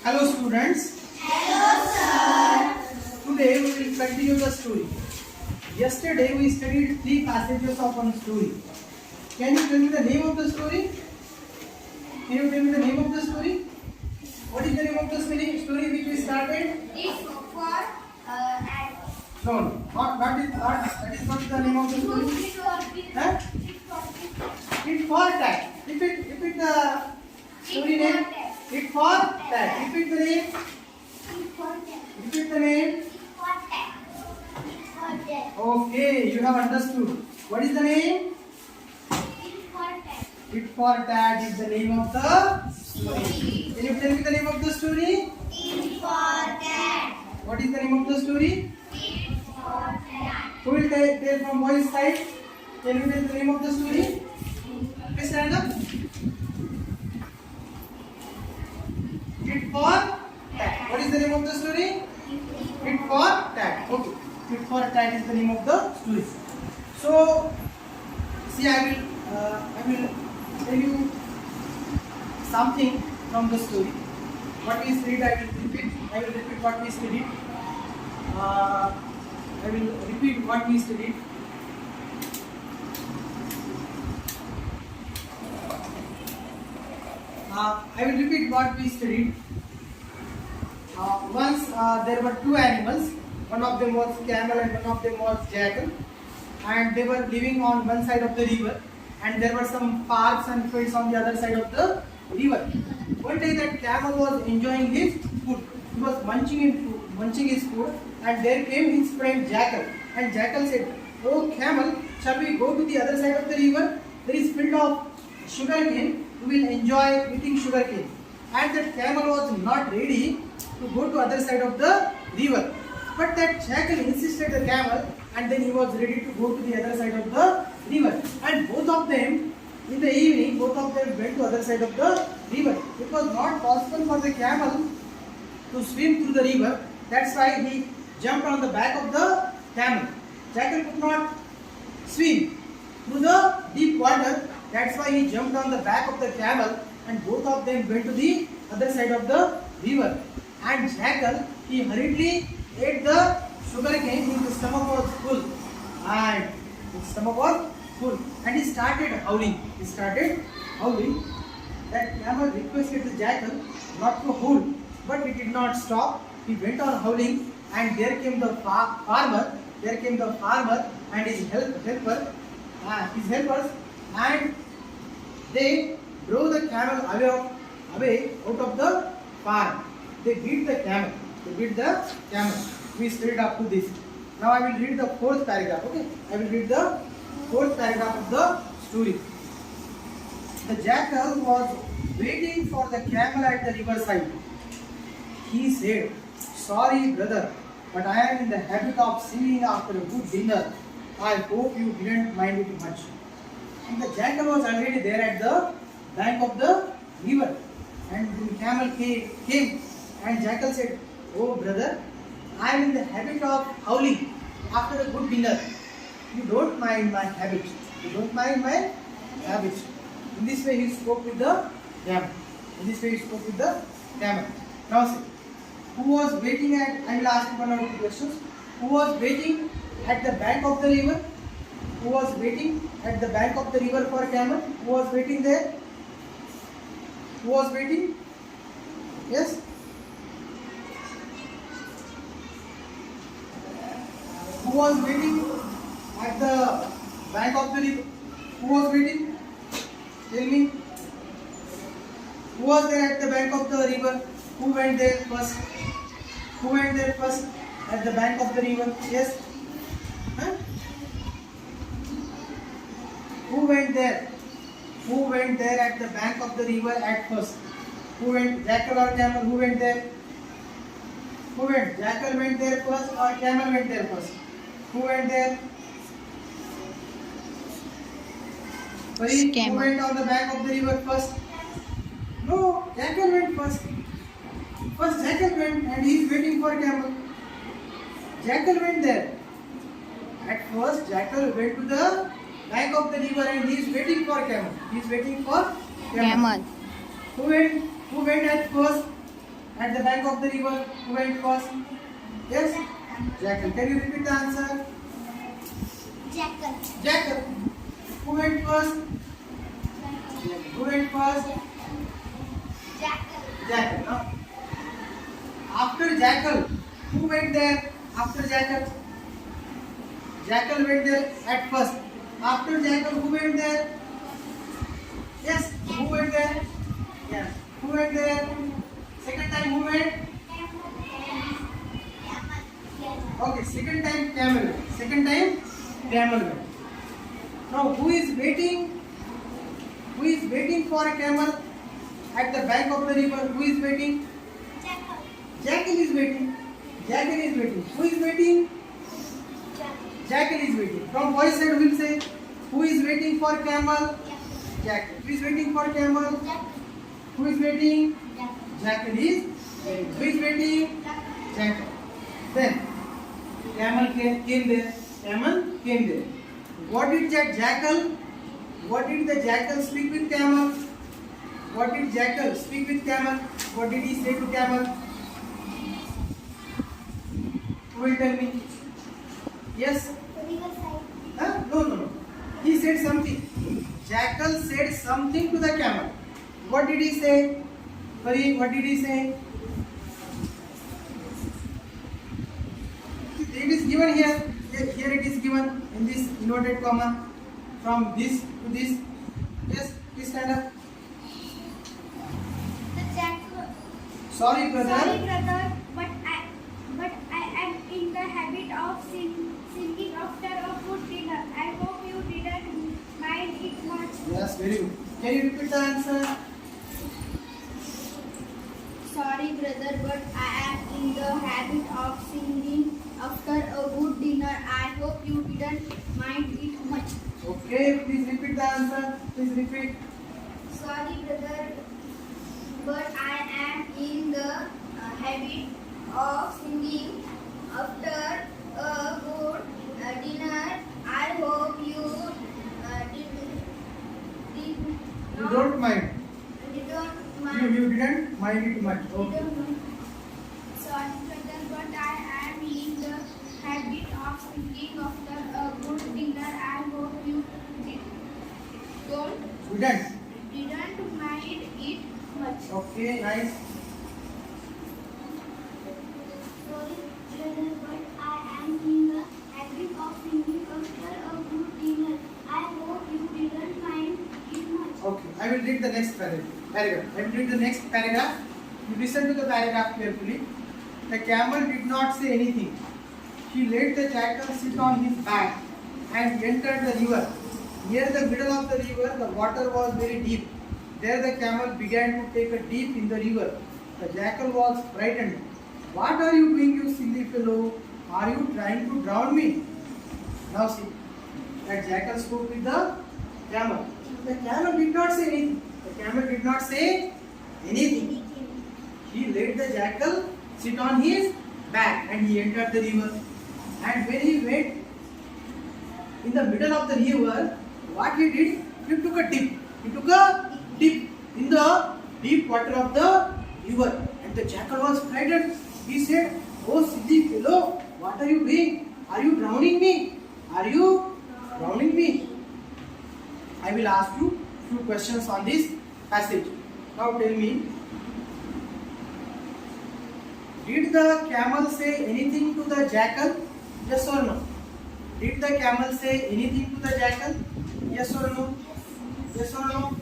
Hello students. Hello, sir. Today we will continue the story. Yesterday we studied 3 passages of one story. Can you tell me the name of the story? Can you tell me the name of the story? What is the name of the story which we started? It's for No, not it. That is not the name of the story. Huh? It for tat. Repeat the story name. It for tat. Repeat the name. Repeat the name. Okay, you have understood. What is the name? It for tat is the name of the story. Can you tell me the name of the story? What is the name of the story? Who will tell from boys side? Can you tell the name of the story? Please stand up. It for tat. What is the name of the story? It for tat. Okay. It for tat is the name of the story. So, see, I will tell you something from the story. What we studied, I will repeat. I will repeat what we studied. I will repeat what we studied. I will repeat what we studied. Once there were two animals. One of them was camel and one of them was jackal. And they were living on one side of the river. And there were some parks and fields on the other side of the river. One day that camel was enjoying his food. He was munching his food. And there came his friend jackal. And jackal said, "Oh camel, shall we go to the other side of the river? There is field of sugarcane. We will enjoy eating sugarcane." And that camel was not ready to go to other side of the river. But that jackal insisted the camel, and then he was ready to go to the other side of the river. And both of them, in the evening, both of them went to other side of the river. It was not possible for the camel to swim through the river. That's why he jumped on the back of the camel. Jackal could not swim through the deep water. That's why he jumped on the back of the camel, and both of them went to the other side of the river. And jackal, he hurriedly ate the sugarcane. His stomach was full, and he started howling. That camel requested the jackal not to howl, but he did not stop. He went on howling, and there came the farmer. There came the farmer and his helpers, and they drove the camel away out of the farm. They beat the camel. We studied up to this. Now I will read the fourth paragraph. Okay, I will read the fourth paragraph of the story. The jackal was waiting for the camel at the riverside. He said, "Sorry, brother, but I am in the habit of singing after a good dinner. I hope you didn't mind it much." And the jackal was already there at the bank of the river. And the camel came, and jackal said, "Oh brother, I am in the habit of howling after a good dinner. You don't mind my habit. In this way he spoke with the camel. Now see, who was waiting at, I will ask you one or two questions. Who was waiting at the bank of the river? Who was waiting at the bank of the river for camel? Who was waiting there? Who was waiting? Yes? Who was waiting at the bank of the river? Who was waiting? Tell me. Who was there at the bank of the river? Who went there first? At the bank of the river? Yes? Huh? Who went there? Who went there at the bank of the river at first? Who went? Jackal or camel? Who went there? Who went? Jackal went there first or camel went there first? Who went there? Who went on the bank of the river first? No, jackal went first. First jackal went and he is waiting for camel. Jackal went there. At first jackal went to the bank of the river and he is waiting for camel. Who went at first at the bank of the river? Who went first? Yes? Jackal. Can you repeat the answer? Jackal. Jackal. Who went first? Who went first? Jackal. Jackal. No? After Jackal, who went there? After Jackal? Jackal went there at first. After Jackal, who went there? Yes, who went there? Yes. Who went there? Second time, who went? Okay, second time camel. Second time camel went. Now, who is waiting? Who is waiting for a camel at the bank of the river? Who is waiting? Jackal. Jackal is waiting. Jackal is waiting. Who is waiting? Jackal is waiting. From boy side, we will say, who is waiting for camel? Jackal. Who is waiting for camel? Who is waiting? Jackal is waiting. Who is waiting? Jackal. Then, camel came there. Camel came there. What did that jackal? What did the jackal speak with camel? What did jackal speak with camel? What did he say to camel? Who will tell me? Yes? Huh? No. He said something. Jackal said something to the camel. What did he say? Farid, what did he say? It is given here. Here it is given in this inverted comma. From this to this. Yes, please stand up. The jackal. Sorry, brother. Sorry, brother, but I am in the habit of singing after a good dinner. I hope you didn't mind it much. Yes, very good. Can you repeat the answer? Sorry, brother, but I am in the habit of singing after a good dinner. I hope you didn't mind it much. Okay, please repeat the answer. Please repeat. Sorry, brother, but I am in the habit of singing after a good dinner. I hope you did You don't mind. didn't mind. You didn't mind it much. Okay. Sorry, brother, but I am in the habit of singing after a good dinner. I hope you didn't mind it much. Okay, nice. Sorry, brother, but I am in the habit of singing after a good dinner. I hope you didn't mind it much. Okay, I will read the next paragraph. I will read the next paragraph. You listen to the paragraph carefully. The camel did not say anything. He let the jackal sit on his back and entered the river. Near the middle of the river, the water was very deep. There the camel began to take a dip in the river. The jackal was frightened. What are you doing, you silly fellow? Are you trying to drown me? Now see, that jackal spoke with the camel. The camel did not say anything. The camel did not say anything. He let the jackal sit on his back and he entered the river. And when he went in the middle of the river, what he did? He took a dip. He took a dip in the deep water of the river. And the jackal was frightened. He said, "Oh silly fellow, what are you doing? Are you drowning me? Are you drowning me?" I will ask you few questions on this passage. Now tell me, did the camel say anything to the jackal? Yes or no? Did the camel say anything to the jackal? Yes or no? Yes or no?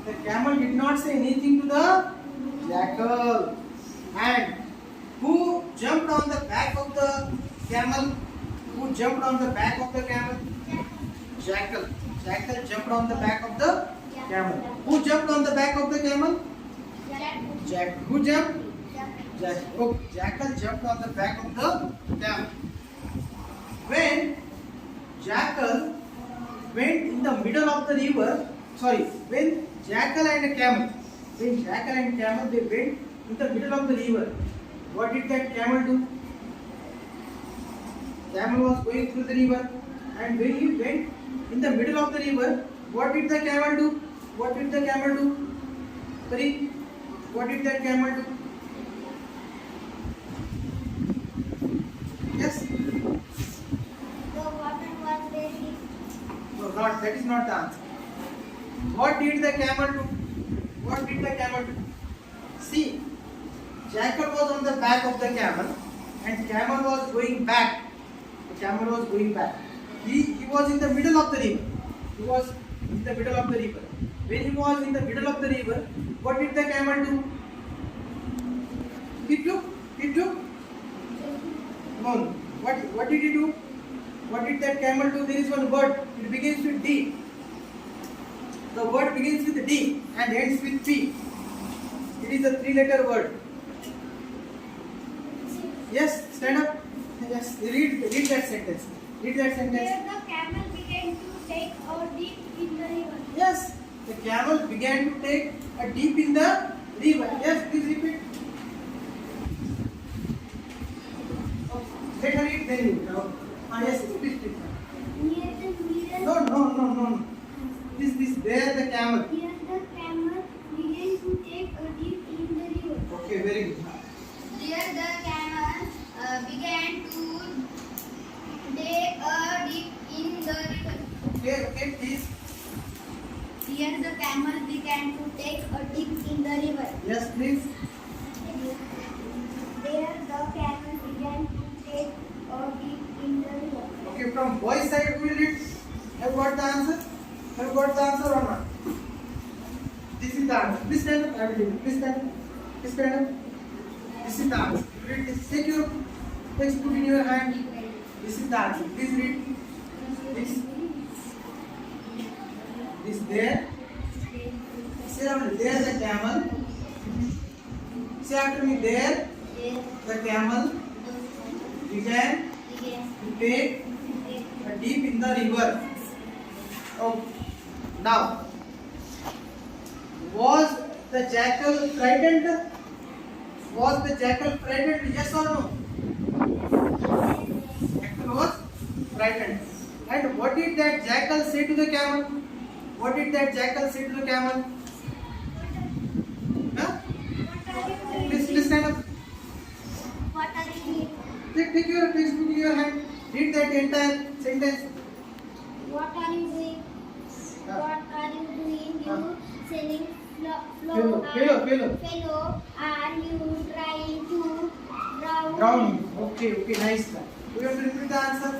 The camel did not say anything to the jackal. And who jumped on the back of the camel? Who jumped on the back of the camel? Jackal. Jackal jumped on the back of the camel. Who jumped on the back of the camel? Jackal. Who jumped? Jackal. Oh, jackal jumped on the back of the camel. When jackal went in the middle of the river, when jackal and camel they went in the middle of the river, what did that camel do? Camel was going through the river, and when he went in the middle of the river, what did the camel do? What did the camel do? Sorry, what did that camel do? Yes? The water was very deep. No, not. That is not the answer. What did the camel do? What did the camel do? See, jackal was on the back of the camel, and camel was going back. The camel was going back. He was in the middle of the river. He was in the middle of the river. When he was in the middle of the river, what did the camel do? He took. No. What did he do? What did that camel do? There is one word. It begins with D. The word begins with D and ends with P. It is a 3-letter word. Yes, stand up. Yes, read that sentence. Read that sentence. There the camel began to take a dip in the river. Yes, the camel began to take a dip in the river. Yes, please repeat. Let her read, then you. Yes, please. Near the middle. No. This. There the camel. Here the camel began to take a dip in the river. Okay, very good. Here the camel began to take a dip in the river. Okay, please. Here the camel began to take a dip in the river. Yes, please. There the camel began to take a dip in the river. Okay, from boys' side, who will read? Have got the answer? Have got the answer or not? This is the answer. Please stand up. I will read it. Please stand up. Please stand up. This is the answer. Read this. Take your textbook in your hand. This is the answer. Please read. This there. Say after me. There the camel. Say after me. There the camel began to take a dip in the river. Oh, now, was the jackal frightened? Was the jackal frightened? Yes or no? Jackal was frightened. And what did that jackal say to the camel? What did that jackal say to the camel? Huh? Please stand up. What are you doing? Take your textbook in your hand. Read that entire sentence. What are you doing? Yeah. What are you doing? You selling Fellow. Fellow, are you trying to Drown. Okay, nice. We have to repeat the answer.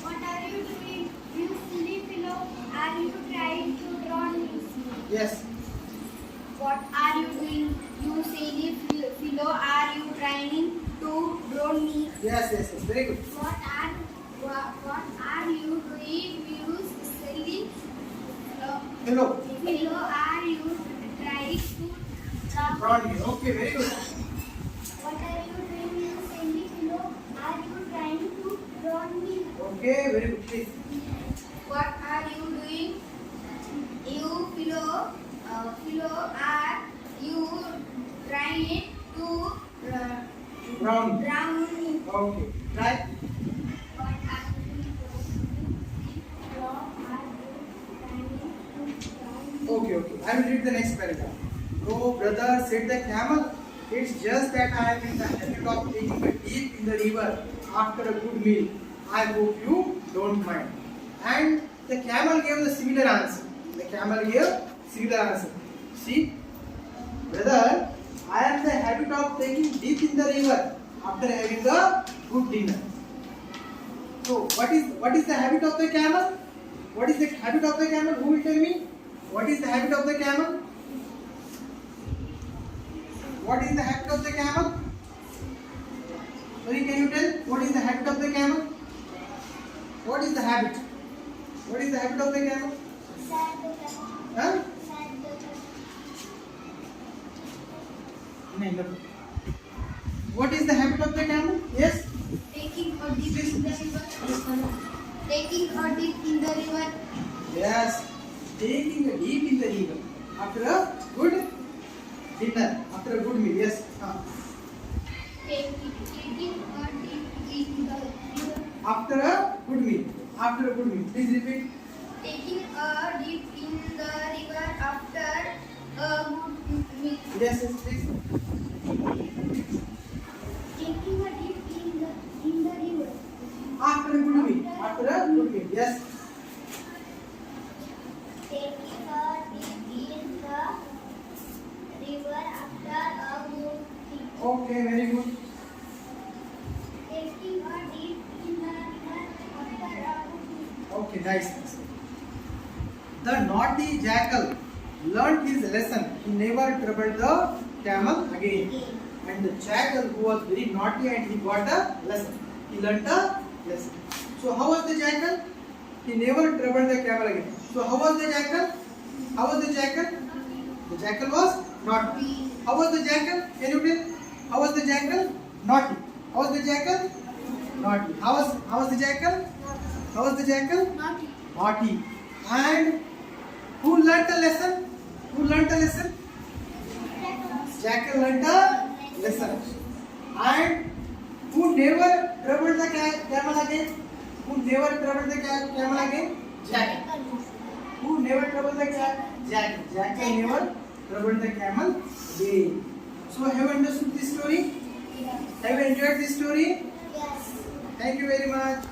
What are you doing? You silly fellow, are you trying to drown me? Yes. What are you doing? You silly fellow, are you trying to drown me? Yes. Very good. What are you doing? You silly Hello. fellow, are you trying to drown Drown you. Okay, very good. What are you doing? You silly fellow, are you trying to drown me? Okay, very good. Please. What are you doing? You fellow, are you trying to Drown. drown me? Okay. Try. What are you doing? Okay. I will read the next paragraph. Oh, brother, said the camel, it's just that I am in the habit of taking a dip in the river after a good meal. I hope you don't mind. And the camel gave the similar answer. See, brother, I am in the habit of taking dip in the river after having a good dinner. So, what is the habit of the camel? What is the habit of the camel? Who will tell me? What is the habit of the camel? What is the habit of the camel? Sorry, can you tell? What is the habit of the camel? What is the habit? What is the habit of the camel? Huh? No. What is the habit of the camel? Yes? Taking a dip in the river. Taking a dip in the river. Yes. Taking a dip in the river after a good dinner, after a good meal. Yes. Taking a dip in the river. After a good meal. Please repeat. Taking a dip in the river after a good Yes, yes, please. Taking a dip in the river. After a good meal. After a good meal. Yes. Taking a dip in the river after a good meal. Okay, very good. Taking a dip in the river after a good meal. Okay, nice. The naughty jackal learned his lesson. He never troubled the camel again. And the jackal who was very naughty and he got a lesson. He learnt a lesson. So how was the jackal? He never troubled the camel again. So how was the jackal? How was the jackal? The jackal was naughty. How was the jackal? Can you tell? How was the jackal? Naughty. How was the jackal? Naughty. How was the jackal? How was the jackal? Naughty. Naughty. And who learnt a lesson? Who learnt a lesson? Jackal learnt a lesson. And who never troubled the camel again? Who never troubled the camel again? Jackal. Who never troubled the camel? Jackal. Jackal never troubled the camel again. So have you understood this story? Yes. Have you enjoyed this story? Yes. Thank you very much.